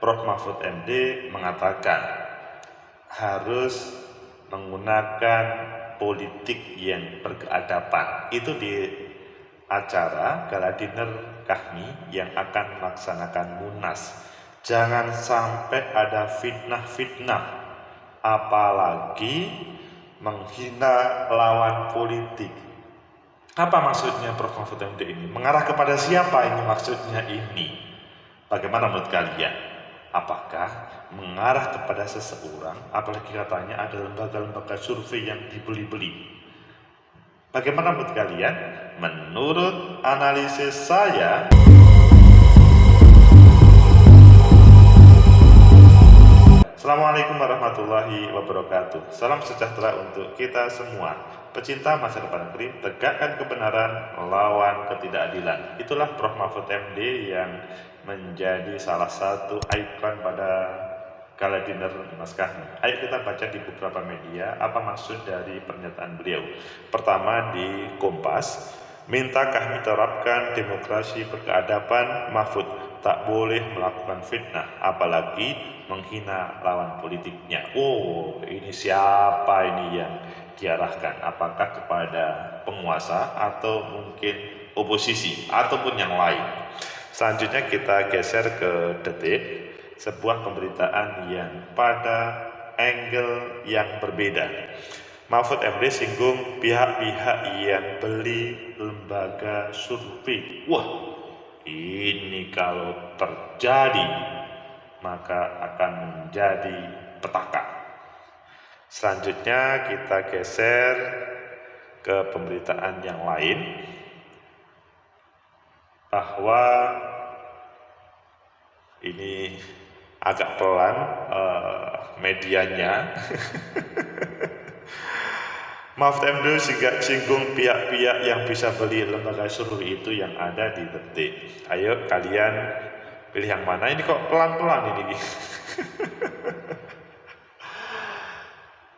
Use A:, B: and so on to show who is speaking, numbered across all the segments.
A: Prof. Mahfud MD mengatakan harus menggunakan politik yang berkeadaban. Itu di acara gala dinner kami yang akan melaksanakan Munas. Jangan sampai ada fitnah-fitnah, apalagi menghina lawan politik. Apa maksudnya Prof. Mahfud MD ini? Mengarah kepada siapa ini maksudnya ini? Bagaimana menurut kalian? Apakah mengarah kepada seseorang, apalagi katanya ada lembaga-lembaga survei yang dibeli-beli? Bagaimana menurut kalian? Menurut analisis saya, Assalamualaikum warahmatullahi wabarakatuh. Salam sejahtera untuk kita semua. Pecinta masa depan negeri, tegakkan kebenaran, lawan ketidakadilan. Itulah Prof. Mahfud MD yang menjadi salah satu ikon pada gala dinner Munas kami. Ayo kita baca di beberapa media apa maksud dari pernyataan beliau. Pertama di Kompas, minta kami terapkan demokrasi berkeadaban. Mahfud tak boleh melakukan fitnah, apalagi menghina lawan politiknya. Oh, ini siapa ini yang diarahkan? Apakah kepada penguasa atau mungkin oposisi ataupun yang lain? Selanjutnya kita geser ke Detik, sebuah pemberitaan yang pada angle yang berbeda. Mahfud MD singgung pihak-pihak yang beli lembaga survei. Wah, ini kalau terjadi maka akan menjadi petaka. Selanjutnya kita geser ke pemberitaan yang lain, bahwa ini agak pelan medianya. Mahfud MD singgung pihak-pihak yang bisa beli lembaga survei itu yang ada di Detik. Ayo kalian pilih yang mana? Ini kok pelan-pelan ini.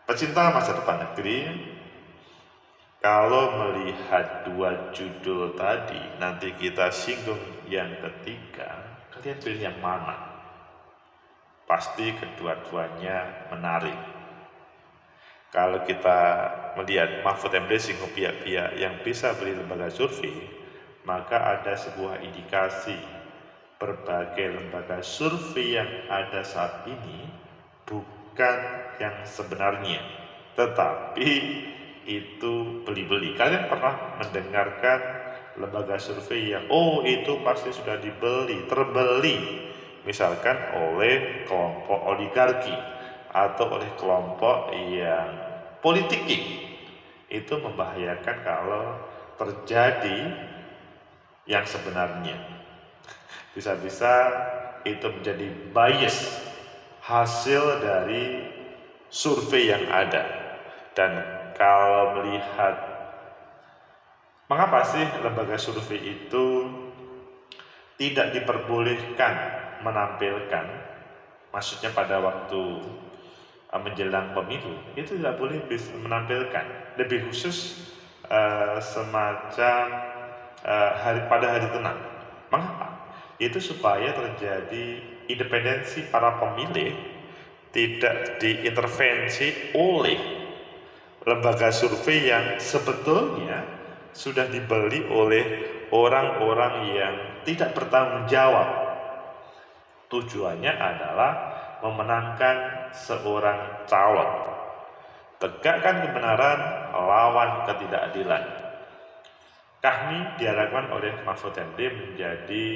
A: Pecinta masa depan negeri, kalau melihat dua judul tadi, nanti kita singgung yang ketiga, kalian pilih yang mana? Pasti kedua-duanya menarik. Kalau kita melihat Mahfud MD singgung pihak-pihak yang bisa beli lembaga survei, maka ada sebuah indikasi berbagai lembaga survei yang ada saat ini bukan yang sebenarnya, tetapi itu beli-beli. Kalian pernah mendengarkan lembaga survei yang itu pasti sudah dibeli, terbeli, misalkan oleh kelompok oligarki atau oleh kelompok yang politik? Itu membahayakan kalau terjadi yang sebenarnya. Bisa-bisa itu menjadi bias hasil dari survei yang ada. Dan kalau melihat mengapa sih lembaga survei itu tidak diperbolehkan menampilkan, maksudnya pada waktu menjelang pemilu itu tidak boleh menampilkan, lebih khusus semacam pada hari tenang. Mengapa? Itu supaya terjadi independensi para pemilih, tidak diintervensi oleh lembaga survei yang sebetulnya sudah dibeli oleh orang-orang yang tidak bertanggung jawab. Tujuannya adalah memenangkan seorang calon. Tegakkan kebenaran, lawan ketidakadilan. Kami diharapkan oleh Mahfud MD menjadi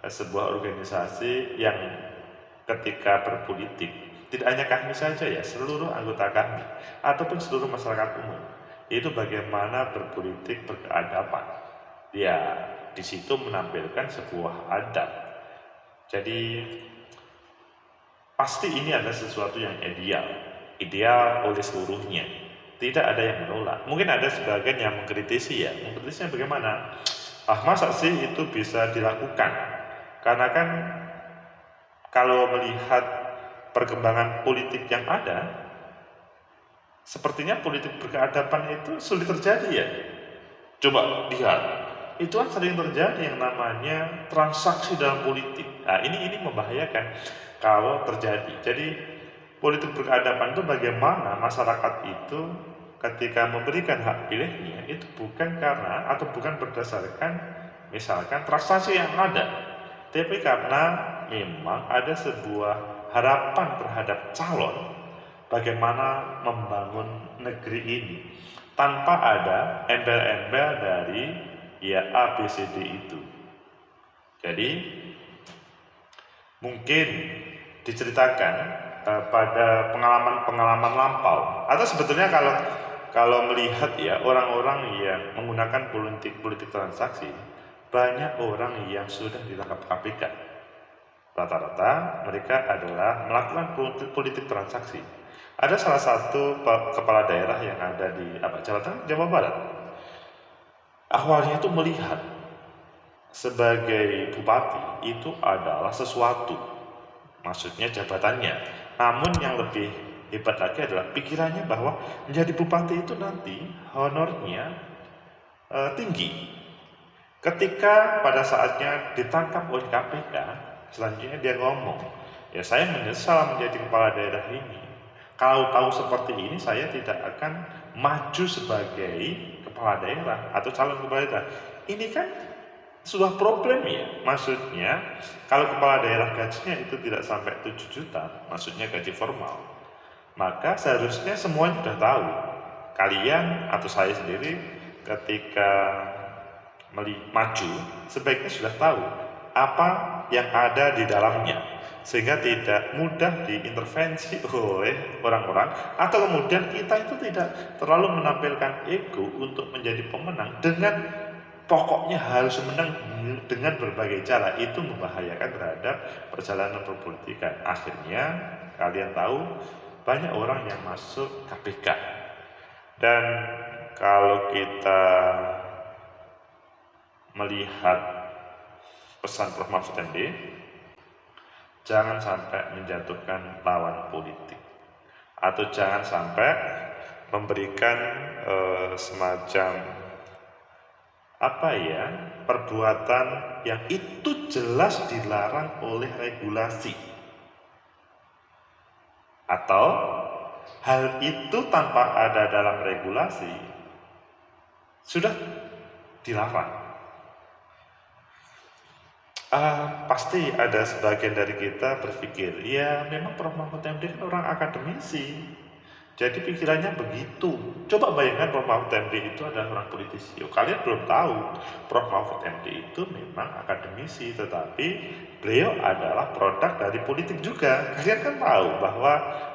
A: sebuah organisasi yang ketika berpolitik, tidak hanya kami saja ya, seluruh anggota kami ataupun seluruh masyarakat umum, itu bagaimana berpolitik berkeadaban. Ya, di situ menampilkan sebuah adab. Jadi pasti ini adalah sesuatu yang ideal oleh seluruhnya. Tidak ada yang menolak. Mungkin ada sebagian yang mengkritisi ya. Mengkritisnya bagaimana? Masa sih itu bisa dilakukan? Karena kan kalau melihat perkembangan politik yang ada, sepertinya politik berkeadaban itu sulit terjadi ya. Coba lihat, itu kan sering terjadi yang namanya transaksi dalam politik. Nah, ini membahayakan kalau terjadi. Jadi politik berkeadaban itu bagaimana masyarakat itu ketika memberikan hak pilihnya itu bukan karena atau bukan berdasarkan misalkan transaksi yang ada, tapi karena memang ada sebuah harapan terhadap calon bagaimana membangun negeri ini tanpa ada embel-embel dari ya A, B, C, D itu. Jadi mungkin diceritakan pada pengalaman-pengalaman lampau atau sebetulnya kalau melihat ya orang-orang yang menggunakan politik transaksi, banyak orang yang sudah ditangkap KPK. Rata-rata mereka adalah melakukan politik transaksi. Ada salah satu kepala daerah yang ada di Jawa Tengah, Jawa Barat. Awalnya itu melihat sebagai bupati itu adalah sesuatu, maksudnya jabatannya. Namun yang lebih hebat lagi adalah pikirannya bahwa menjadi bupati itu nanti honornya tinggi. Ketika pada saatnya ditangkap oleh KPK, selanjutnya dia ngomong, ya saya menyesal menjadi kepala daerah ini. Kalau tahu seperti ini, saya tidak akan maju sebagai kepala daerah atau calon kepala daerah. Ini kan sebuah problem ya. Maksudnya, kalau kepala daerah gajinya itu tidak sampai 7 juta, maksudnya gaji formal, maka seharusnya semuanya sudah tahu. Kalian atau saya sendiri ketika maju, sebaiknya sudah tahu apa yang ada di dalamnya, sehingga tidak mudah diintervensi oleh orang-orang, atau kemudian kita itu tidak terlalu menampilkan ego untuk menjadi pemenang dengan pokoknya harus menang dengan berbagai cara. Itu membahayakan terhadap perjalanan perpolitikan. Akhirnya kalian tahu banyak orang yang masuk KPK. Dan kalau kita melihat pesan Prof. Mahfud MD, jangan sampai menjatuhkan lawan politik, atau jangan sampai memberikan semacam perbuatan yang itu jelas dilarang oleh regulasi, atau hal itu tanpa ada dalam regulasi sudah dilarang. Pasti ada sebagian dari kita berpikir, ya memang Prof. Mahfud MD kan orang akademisi, jadi pikirannya begitu. Coba bayangkan Prof. Mahfud MD itu adalah orang politisi. Kalian belum tahu, Prof. Mahfud MD itu memang akademisi, tetapi beliau adalah produk dari politik juga. Kalian kan tahu bahwa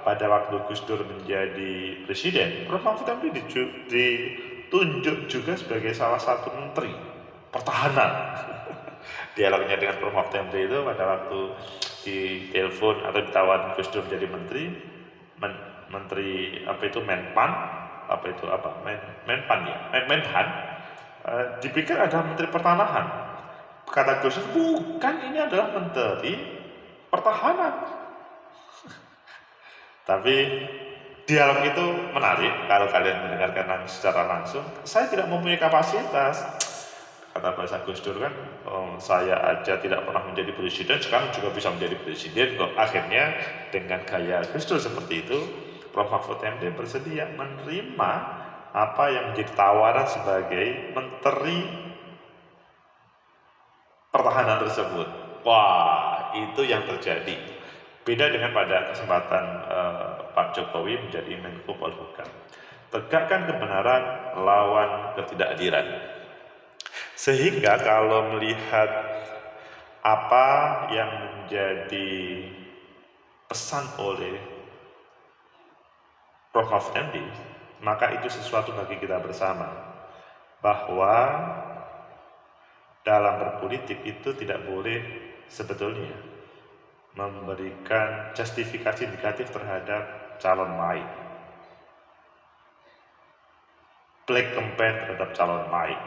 A: pada waktu Gus Dur menjadi presiden, Prof. Mahfud MD ditunjuk juga sebagai salah satu menteri pertahanan. Dialognya dengan Prof. Mahfud MD itu pada waktu ditelepon atau ditawarin Gus Dur menjadi menteri Menpan, Menhan, dipikir ada menteri pertahanan. Kata Gus Dur, bukan, ini adalah menteri pertahanan. Tapi dialog itu menarik kalau kalian mendengarkan secara langsung. Saya tidak mempunyai kapasitas. Kata bahasa Gus Dur kan, saya aja tidak pernah menjadi presiden, sekarang juga bisa menjadi presiden kok. Akhirnya dengan gaya Gus Dur seperti itu, Prof. Mahfud MD bersedia menerima apa yang menjadi tawaran sebagai menteri pertahanan tersebut. Wah, itu yang terjadi. Beda dengan pada kesempatan Pak Jokowi menjadi Menko Polhukam. Tegakkan kebenaran, lawan ketidakadilan. Sehingga kalau melihat apa yang menjadi pesan oleh Prof. Mahfud MD, maka itu sesuatu bagi kita bersama, bahwa dalam berpolitik itu tidak boleh sebetulnya memberikan justifikasi negatif terhadap calon lain, black campaign terhadap calon lain.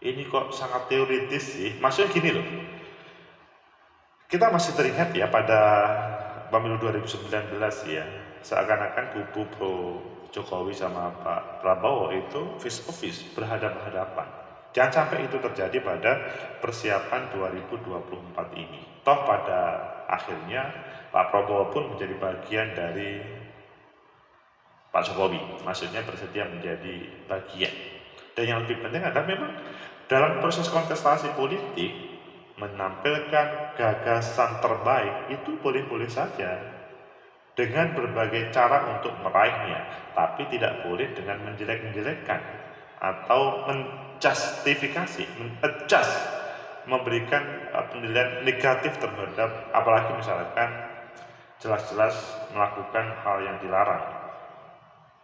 A: Ini kok sangat teoritis sih. Maksudnya gini loh, kita masih teringat ya pada pemilu 2019 ya, seakan-akan kubu pro Jokowi sama Pak Prabowo itu face to face, berhadapan-hadapan. Jangan sampai itu terjadi pada persiapan 2024 ini. Toh pada akhirnya Pak Prabowo pun menjadi bagian dari Pak Jokowi, maksudnya bersedia menjadi bagian. Dan yang lebih penting adalah memang dalam proses kontestasi politik menampilkan gagasan terbaik itu boleh-boleh saja dengan berbagai cara untuk meraihnya, tapi tidak boleh dengan menjelek-menjelekkan atau menjustifikasi, men-adjust, memberikan penilaian negatif terhadap, apalagi misalkan jelas-jelas melakukan hal yang dilarang,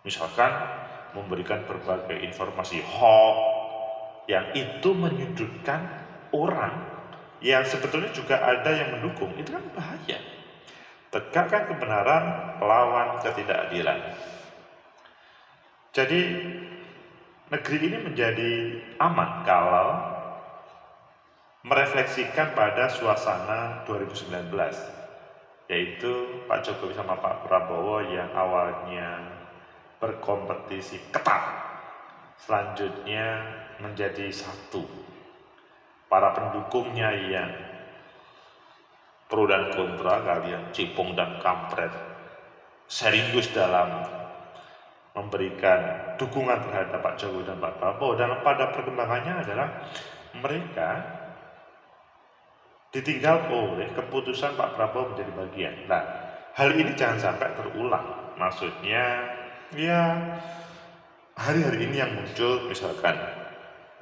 A: misalkan memberikan berbagai informasi hoax yang itu menyudutkan orang yang sebetulnya juga ada yang mendukung. Itu kan bahaya. Tegakkan kebenaran, lawan ketidakadilan. Jadi negeri ini menjadi aman kalau merefleksikan pada suasana 2019, yaitu Pak Jokowi sama Pak Prabowo yang awalnya berkompetisi ketat, selanjutnya menjadi satu. Para pendukungnya yang pro dan kontra, kalian cipung dan kampret, serius dalam memberikan dukungan terhadap Pak Jokowi dan Pak Prabowo, dan pada perkembangannya adalah mereka ditinggal oleh keputusan Pak Prabowo menjadi bagian. Nah, hal ini jangan sampai terulang. Maksudnya, ya hari-hari ini yang muncul, misalkan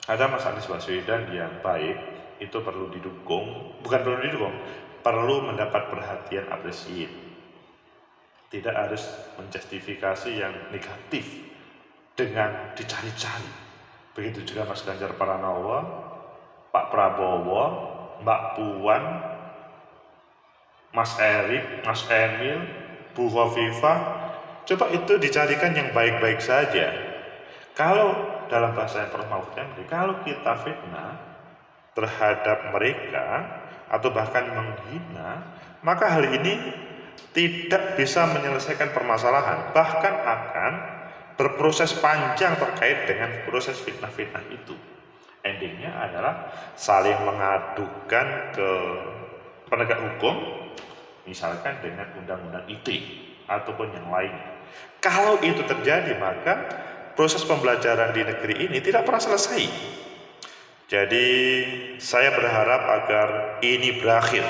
A: ada Mas Anies Baswedan yang baik, itu perlu didukung, bukan perlu didukung, perlu mendapat perhatian, apresiasi. Tidak harus menjustifikasi yang negatif dengan dicari-cari. Begitu juga Mas Ganjar Pranowo, Pak Prabowo, Mbak Puan, Mas Erik, Mas Emil, Bu Khofifah. Coba itu dicarikan yang baik-baik saja. Kalau dalam bahasa yang Prof. Mahfud MD, kalau kita fitnah terhadap mereka atau bahkan menghina, maka hal ini tidak bisa menyelesaikan permasalahan, bahkan akan berproses panjang terkait dengan proses fitnah-fitnah itu. Endingnya adalah saling mengadukan ke penegak hukum, misalkan dengan undang-undang ITE ataupun yang lainnya. Kalau itu terjadi, maka proses pembelajaran di negeri ini tidak pernah selesai. Jadi saya berharap agar ini berakhir.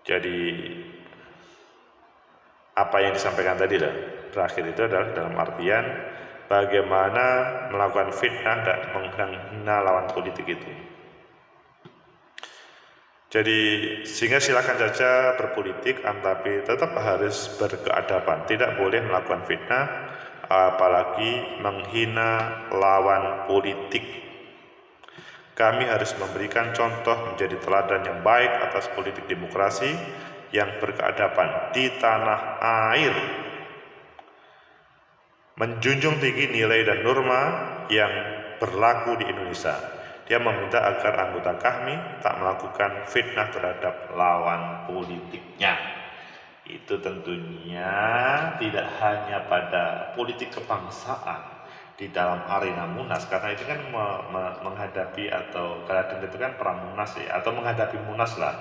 A: Jadi apa yang disampaikan tadi lah, berakhir itu adalah dalam artian bagaimana melakukan fitnah dan menghina lawan politik itu. Jadi sehingga silakan saja berpolitik, tapi tetap harus berkeadaban. Tidak boleh melakukan fitnah, apalagi menghina lawan politik. Kami harus memberikan contoh menjadi teladan yang baik atas politik demokrasi yang berkeadaban di tanah air, menjunjung tinggi nilai dan norma yang berlaku di Indonesia. Dia meminta agar anggota kami tak melakukan fitnah terhadap lawan politiknya. Itu tentunya tidak hanya pada politik kebangsaan di dalam arena Munas, karena itu kan menghadapi, atau kadang itu kan pramunas ya, atau menghadapi Munas lah,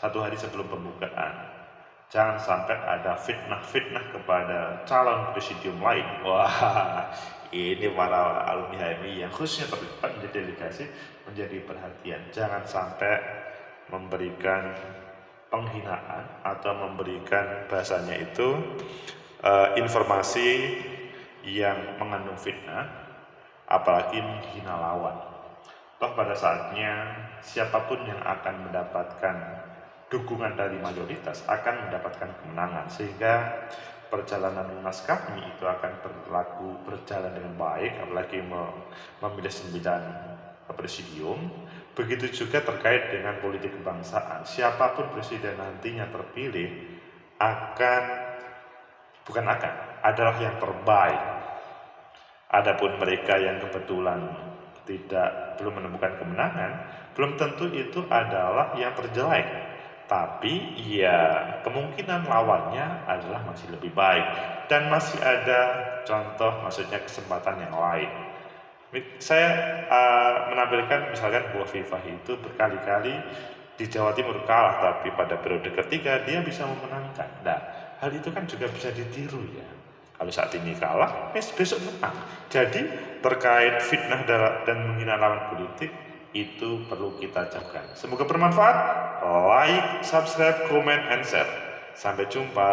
A: satu hari sebelum pembukaan. Jangan sampai ada fitnah-fitnah kepada calon presidium lain. Wah, ini para alumni HMI yang khususnya terlibat menjadi delegasi menjadi perhatian. Jangan sampai memberikan penghinaan atau memberikan bahasanya itu informasi yang mengandung fitnah, apalagi menghina lawan. Toh pada saatnya siapapun yang akan mendapatkan dukungan dari mayoritas akan mendapatkan kemenangan, sehingga perjalanan Munas kami itu akan berjalan dengan baik, apalagi memilih 9 presidium. Begitu juga terkait dengan politik kebangsaan, siapapun presiden nantinya terpilih adalah yang terbaik. Adapun mereka yang kebetulan belum menemukan kemenangan, belum tentu itu adalah yang terjelek, tapi ya kemungkinan lawannya adalah masih lebih baik dan masih ada contoh, maksudnya kesempatan yang lain. Saya menampilkan misalkan Bu Hovifah itu berkali-kali di Jawa Timur kalah, tapi pada periode ketiga dia bisa memenangkan. Nah, hal itu kan juga bisa ditiru ya. Kalau saat ini kalah, besok menang. Jadi terkait fitnah dan menghina lawan politik itu perlu kita jaga. Semoga bermanfaat. Like, subscribe, comment, and share. Sampai jumpa.